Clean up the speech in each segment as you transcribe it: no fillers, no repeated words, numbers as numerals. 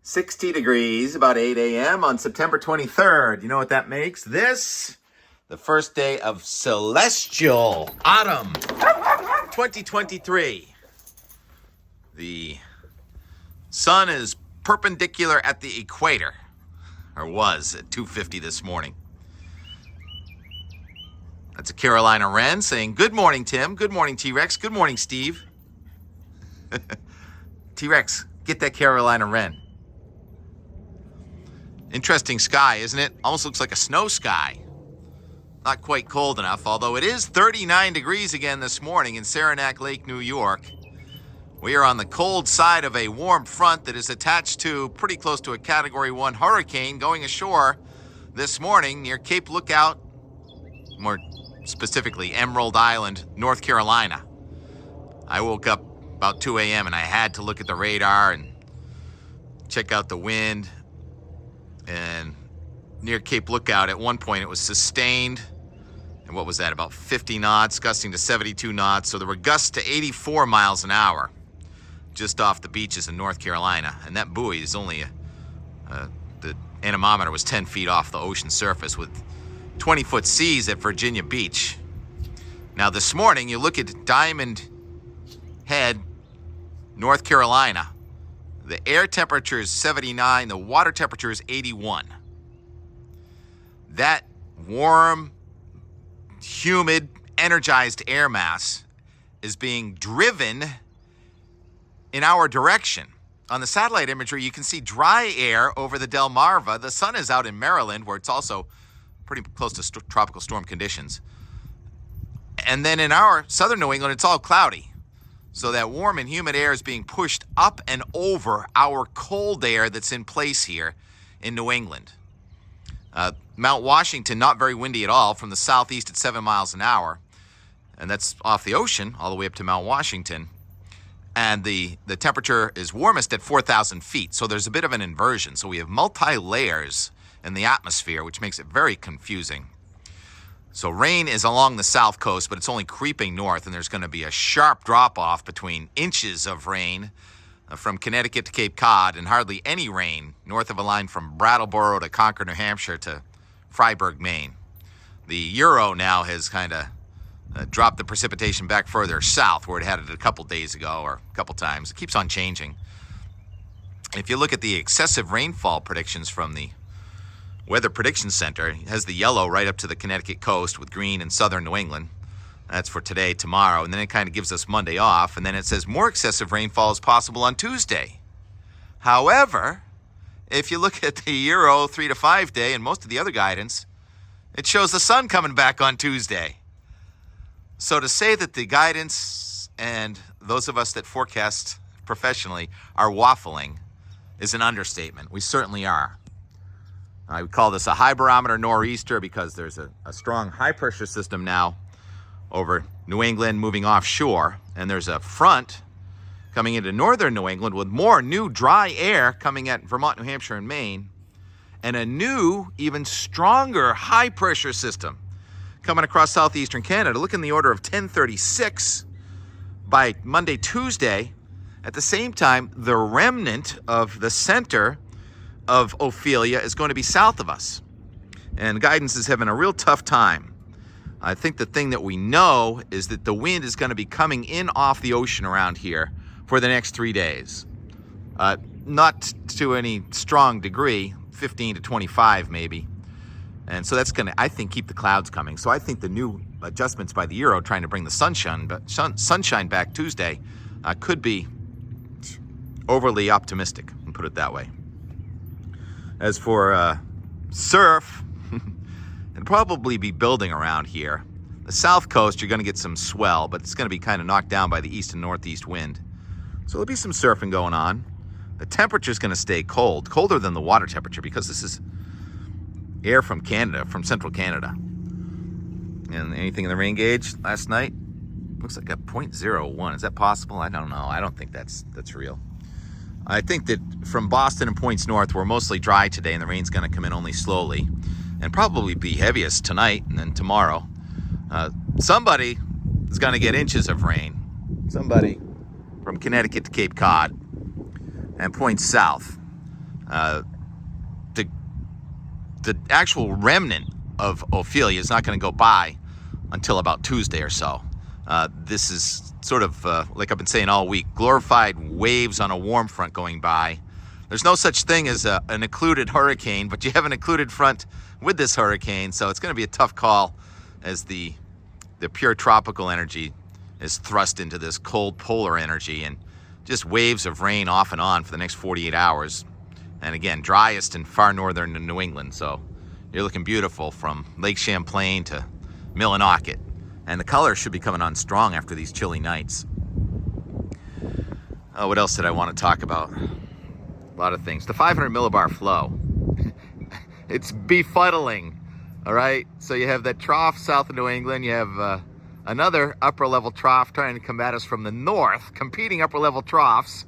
60 degrees, about 8 a.m. on September 23rd. You know what that makes? This, the first day of celestial autumn 2023. The sun is perpendicular at the equator, or was at 2:50 this morning. That's a Carolina Wren saying, "Good morning, Tim. Good morning, T-Rex. Good morning, Steve." T-Rex, get that Carolina Wren. Interesting sky, isn't it? Almost looks like a snow sky. Not quite cold enough, although it is 39 degrees again this morning in Saranac Lake, New York. We are on the cold side of a warm front that is attached to pretty close to a Category 1 hurricane going ashore this morning near Cape Lookout, more specifically Emerald Island, North Carolina. I woke up about 2 a.m. and I had to look at the radar and check out the wind. And near Cape Lookout, at one point, it was sustained. And what was that? About 50 knots, gusting to 72 knots. So there were gusts to 84 miles an hour just off the beaches in North Carolina. And that buoy is only, the anemometer was 10 feet off the ocean surface with 20-foot seas at Virginia Beach. Now, this morning, you look at Diamond Head, North Carolina. The air temperature is 79. The water temperature is 81. That warm, humid, energized air mass is being driven in our direction. On the satellite imagery, you can see dry air over the Delmarva. The sun is out in Maryland, where it's also pretty close to tropical storm conditions. And then in our southern New England, it's all cloudy. So that warm and humid air is being pushed up and over our cold air that's in place here in New England. Mount Washington, not very windy at all, from the southeast at 7 miles an hour. And that's off the ocean all the way up to Mount Washington. And the temperature is warmest at 4,000 feet. So there's a bit of an inversion. So we have multi-layers in the atmosphere, which makes it very confusing. So rain is along the south coast, but it's only creeping north, and there's going to be a sharp drop-off between inches of rain from Connecticut to Cape Cod and hardly any rain north of a line from Brattleboro to Concord, New Hampshire to Freiburg, Maine. The Euro now has kind of dropped the precipitation back further south, where it had it a couple days ago or a couple times. It keeps on changing. If you look at the excessive rainfall predictions from the Weather Prediction Center, it has the yellow right up to the Connecticut coast with green in southern New England. That's for today, tomorrow, and then it kind of gives us Monday off, and then it says more excessive rainfall is possible on Tuesday. However, if you look at the Euro 3 to 5 day and most of the other guidance, it shows the sun coming back on Tuesday. So to say that the guidance and those of us that forecast professionally are waffling is an understatement. We certainly are. I would call this a high barometer nor'easter because there's a strong high pressure system now over New England moving offshore, and there's a front coming into northern New England with more new dry air coming at Vermont, New Hampshire, and Maine, and a new, even stronger high pressure system coming across southeastern Canada. Look in the order of 1036 by Monday, Tuesday. At the same time, the remnant of the center of Ophelia is going to be south of us. And guidance is having a real tough time. I think the thing that we know is that the wind is going to be coming in off the ocean around here for the next 3 days. Not to any strong degree, 15 to 25 maybe. And so that's going to, I think, keep the clouds coming. So I think the new adjustments by the Euro trying to bring the sunshine back Tuesday could be overly optimistic, and put it that way. As for surf, it'll probably be building around here. The south coast, you're going to get some swell, but it's going to be kind of knocked down by the east and northeast wind. So there'll be some surfing going on. The temperature's going to stay cold, colder than the water temperature, because this is air from Canada, from central Canada. And anything in the rain gauge last night? Looks like a 0.01. Is that possible? I don't know. I don't think that's real. I think that from Boston and points north, we're mostly dry today, and the rain's going to come in only slowly and probably be heaviest tonight and then tomorrow. Somebody is going to get inches of rain. Somebody from Connecticut to Cape Cod and points south. The the actual remnant of Ophelia is not going to go by until about Tuesday or so. This is sort of, like I've been saying all week, glorified waves on a warm front going by. There's no such thing as an occluded hurricane, but you have an occluded front with this hurricane, so it's going to be a tough call as the pure tropical energy is thrust into this cold polar energy, and just waves of rain off and on for the next 48 hours. And again, driest in far northern New England, so you're looking beautiful from Lake Champlain to Millinocket. And the color should be coming on strong after these chilly nights. Oh, what else did I want to talk about? A lot of things. The 500 millibar flow. It's befuddling, all right? So you have that trough south of New England. You have another upper level trough trying to combat us from the north, competing upper level troughs.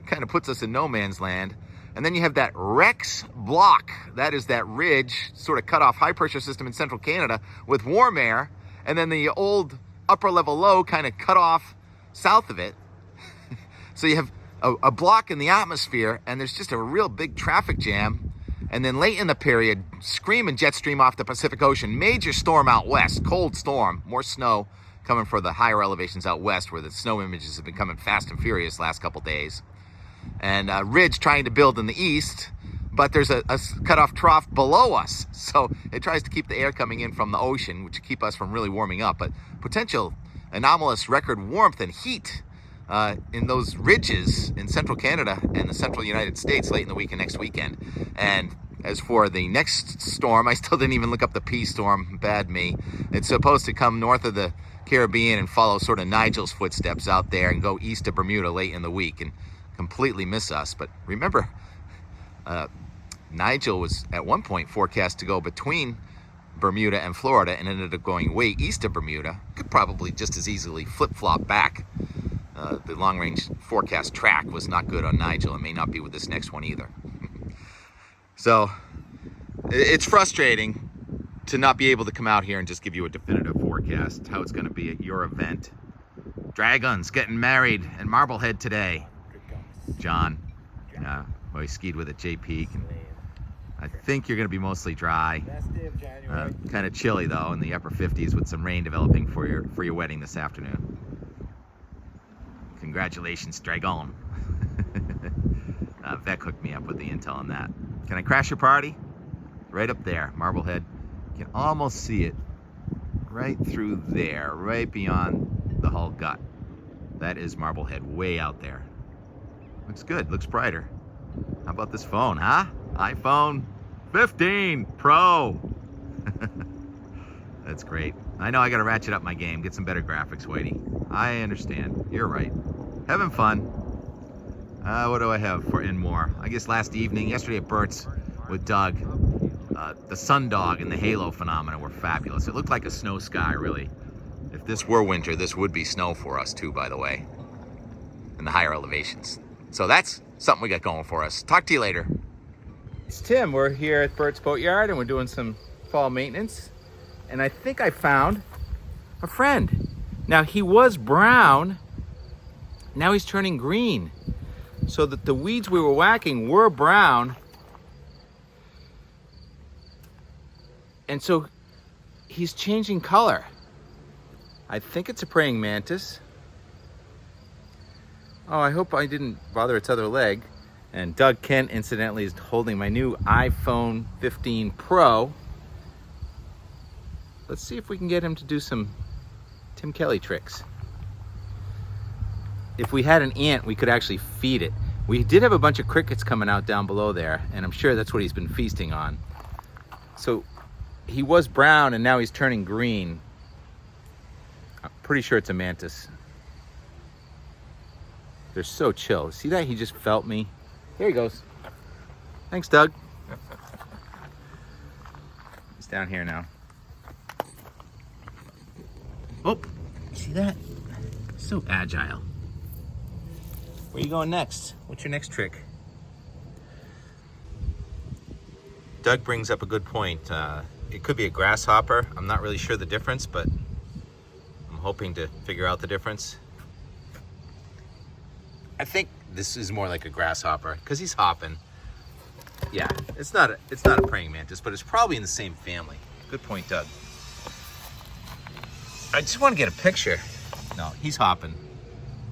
Kind of puts us in no man's land. And then you have that Rex block. That is that ridge, sort of cut off high pressure system in central Canada with warm air. And then the old upper level low kind of cut off south of it. So you have a block in the atmosphere, and there's just a real big traffic jam. And then late in the period, screaming jet stream off the Pacific Ocean. Major storm out west, cold storm, more snow coming for the higher elevations out west where the snow images have been coming fast and furious last couple days. And ridge trying to build in the east, but there's a cut-off trough below us. So it tries to keep the air coming in from the ocean, which keep us from really warming up. But potential anomalous record warmth and heat in those ridges in central Canada and the central United States late in the week and next weekend. And as for the next storm, I still didn't even look up the P storm, bad me. It's supposed to come north of the Caribbean and follow sort of Nigel's footsteps out there and go east of Bermuda late in the week and completely miss us. But remember, Nigel was at one point forecast to go between Bermuda and Florida and ended up going way east of Bermuda. Could probably just as easily flip-flop back. The long-range forecast track was not good on Nigel and may not be with this next one either. So it's frustrating to not be able to come out here and just give you a definitive forecast how it's going to be at your event. Dragons getting married in Marblehead today. John, well, he skied with at J Peak. And I think you're going to be mostly dry. Best day of January. Kind of chilly though, in the upper 50s with some rain developing for your wedding this afternoon. Congratulations, Dragon. Vec hooked me up with the intel on that. Can I crash your party? Right up there, Marblehead. You can almost see it right through there, right beyond the hull gut. That is Marblehead, way out there. Looks good, looks brighter. How about this phone, huh? iPhone 15 Pro. That's great. I know I gotta ratchet up my game, get some better graphics, Whitey. I understand, you're right. Having fun. What do I have for in more? I guess yesterday at Bert's with Doug, the sundog and the halo phenomena were fabulous. It looked like a snow sky, really. If this were winter, this would be snow for us too, by the way, in the higher elevations. So that's something we got going for us. Talk to you later. It's Tim. We're here at Bert's Boatyard and we're doing some fall maintenance. And I think I found a friend. Now he was brown, now he's turning green. So that the weeds we were whacking were brown. And so he's changing color. I think it's a praying mantis. Oh, I hope I didn't bother its other leg. And Doug Kent, incidentally, is holding my new iPhone 15 Pro. Let's see if we can get him to do some Tim Kelly tricks. If we had an ant, we could actually feed it. We did have a bunch of crickets coming out down below there, and I'm sure that's what he's been feasting on. So he was brown, and now he's turning green. I'm pretty sure it's a mantis. They're so chill. See that? He just felt me. Here he goes. Thanks, Doug. He's down here now. Oh, see that? So agile. Where are you going next? What's your next trick? Doug brings up a good point. It could be a grasshopper. I'm not really sure the difference, but I'm hoping to figure out the difference. I think this is more like a grasshopper because he's hopping. Yeah, it's not a praying mantis, but it's probably in the same family. Good point, Doug. I just want to get a picture. No, he's hopping.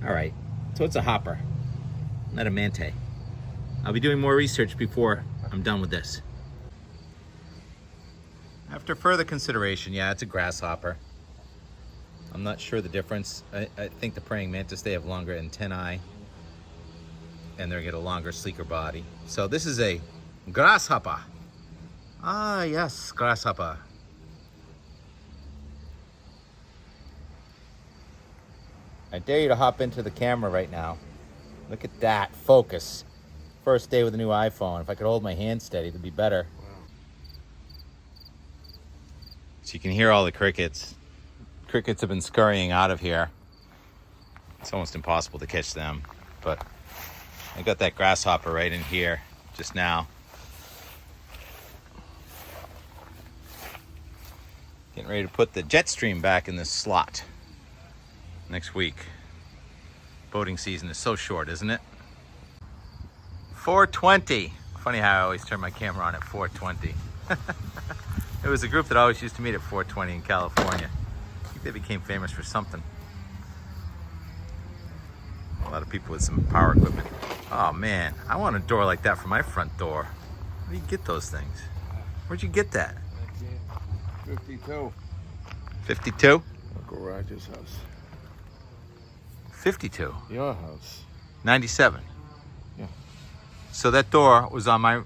All right, so it's a hopper, not a manta. I'll be doing more research before I'm done with this. After further consideration, yeah, it's a grasshopper. I'm not sure the difference. I think the praying mantis, they have longer antennae and they get a longer, sleeker body. So this is a grasshopper. Ah, yes, grasshopper. I dare you to hop into the camera right now. Look at that, focus. First day with a new iPhone. If I could hold my hand steady, it'd be better. Wow. So you can hear all the crickets. Crickets have been scurrying out of here. It's almost impossible to catch them, but I got that grasshopper right in here just now. Getting ready to put the jet stream back in this slot next week. Boating season is so short, isn't it? 4:20. Funny how I always turn my camera on at 4:20. It was a group that always used to meet at 4:20 in California. I think they became famous for something. A lot of people with some power equipment. Oh man, I want a door like that for my front door. Where do you get those things? Where'd you get that? 52. 52? Uncle Roger's house. 52? Your house. 97? Yeah. So that door was on my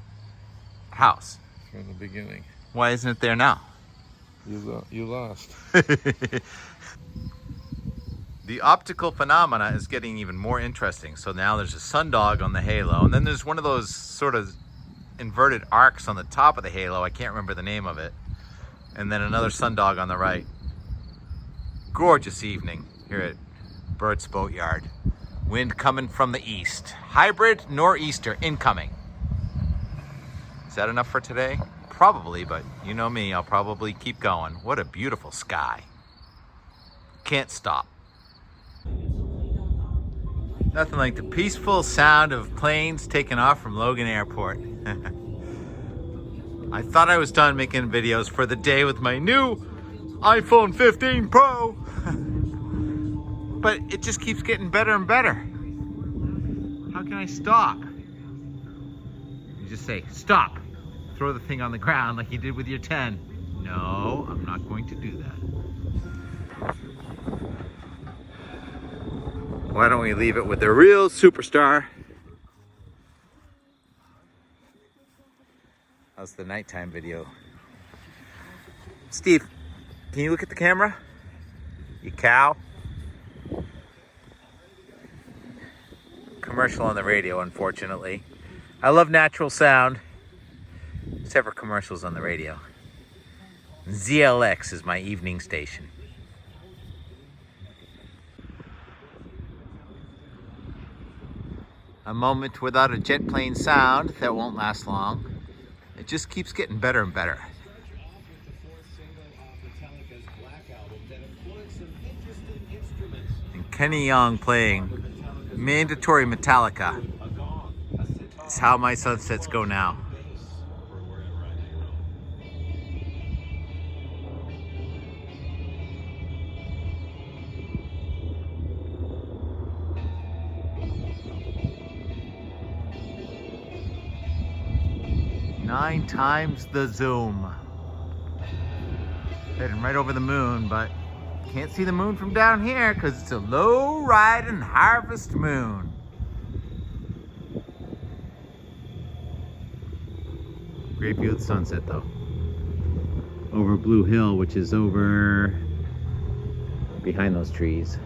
house? From the beginning. Why isn't it there now? You lost. The optical phenomena is getting even more interesting. So now there's a sundog on the halo, and then there's one of those sort of inverted arcs on the top of the halo. I can't remember the name of it. And then another sundog on the right. Gorgeous evening here at Bert's Boatyard. Wind coming from the east. Hybrid nor'easter incoming. Is that enough for today? Probably, but you know me, I'll probably keep going. What a beautiful sky. Can't stop. Nothing like the peaceful sound of planes taking off from Logan Airport. I thought I was done making videos for the day with my new iPhone 15 Pro. But it just keeps getting better and better. How can I stop? You just say, stop. Throw the thing on the ground like you did with your 10. No, I'm not going to do that. Why don't we leave it with the real superstar? How's the nighttime video? Steve, can you look at the camera? You cow? Commercial on the radio, unfortunately. I love natural sound, except for commercials on the radio. ZLX is my evening station. A moment without a jet plane sound that won't last long. It just keeps getting better and better. And Kenny Young playing mandatory Metallica. It's how my sunsets go now. Nine times the zoom. Heading right over the moon, but can't see the moon from down here because it's a low riding harvest moon. Great view of the sunset though. Over Blue Hill, which is over behind those trees.